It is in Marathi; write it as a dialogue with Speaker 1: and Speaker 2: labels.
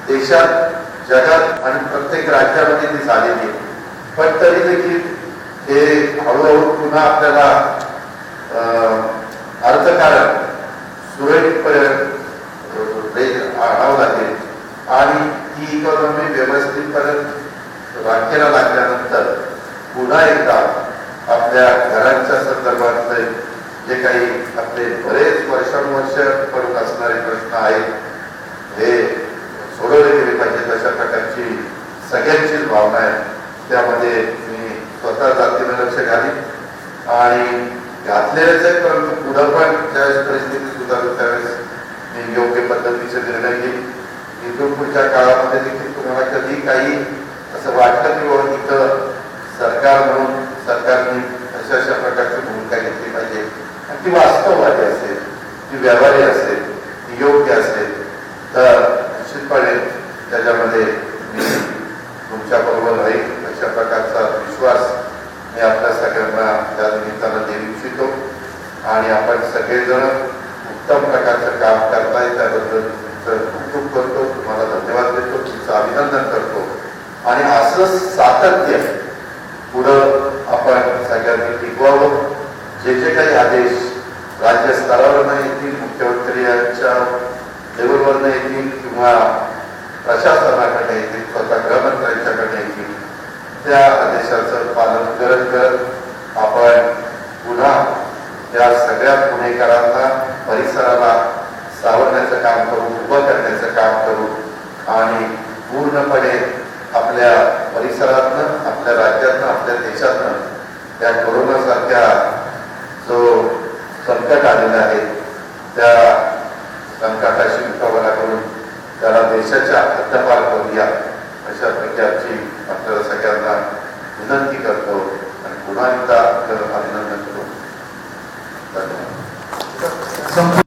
Speaker 1: देशात, जगात आणि प्रत्येक राज्यामध्ये ती झालेली आहे. पण तरी देखील हे हळूहळू पुन्हा आपल्याला अर्थकारण सुरळीतपणे आणावं लागेल आणि ही इकॉनॉमी व्यवस्थितपणे राखेला लागल्यानंतर पुन्हा एकदा आपल्या घरांच्या संदर्भातले जे काही आपले बरेच वर्षानुवर्ष पडत असणारे प्रश्न आहेत हे सोडवले गेले पाहिजेत अशा प्रकारची सगळ्यांचीच भावना आहे. त्यामध्ये मी स्वतः जातीनं लक्ष घालीन आणि घातलेलेच आहे, परंतु पुढं पण ज्यावेळेस परिस्थिती सुधारली त्यावेळेस मी योग्य पद्धतीचे निर्णय घेईन. इथून पुढच्या काळामध्ये देखील तुम्हाला कधी काही असं वाटलं की इथं सरकार म्हणून सरकारने अशा प्रकारची भूमिका घेतली पाहिजे आणि ती वास्तववादी असेल, ती व्यवहारी असेल, ती योग्य असेल तर निश्चितपणे त्याच्यामध्ये मी तुमच्या बरोबर राहील अशा प्रकारचा विश्वास मी आपल्या सगळ्यांना त्या निमित्तानं देऊ इच्छितो. आणि आपण सगळेजण उत्तम प्रकारचं काम करताय त्याबद्दल खूप खूप करतो, तुम्हाला धन्यवाद देतो, तुमचं अभिनंदन करतो. आणि असं सातत्य पुढं आपण सगळ्यांनी टिकवावं. जे जे काही आदेश राज्य स्तरावर येतील, मुख्यमंत्री यांच्या लेवलवर येतील किंवा प्रशासनाकडे येतील, स्वतः गृहमंत्र्यांच्याकडे येतील, त्या आदेशाचं पालन करत आपण पुन्हा या सगळ्या पुणेकरांना परिसराला सावरण्याचं काम करू, उभं करण्याचं काम करू आणि पूर्णपणे आपल्या परिसरातनं, आपल्या राज्यातनं, आपल्या देशातनं या कोरोनासारख्या जो संकट आलेला आहे त्या संकटाशी मुकाबला करून त्याला देशाच्या हद्दपार करूया अशा प्रकारची आपल्याला सगळ्यांना विनंती करतो आणि पुन्हा एकदा अभिनंदन करतो. धन्यवाद.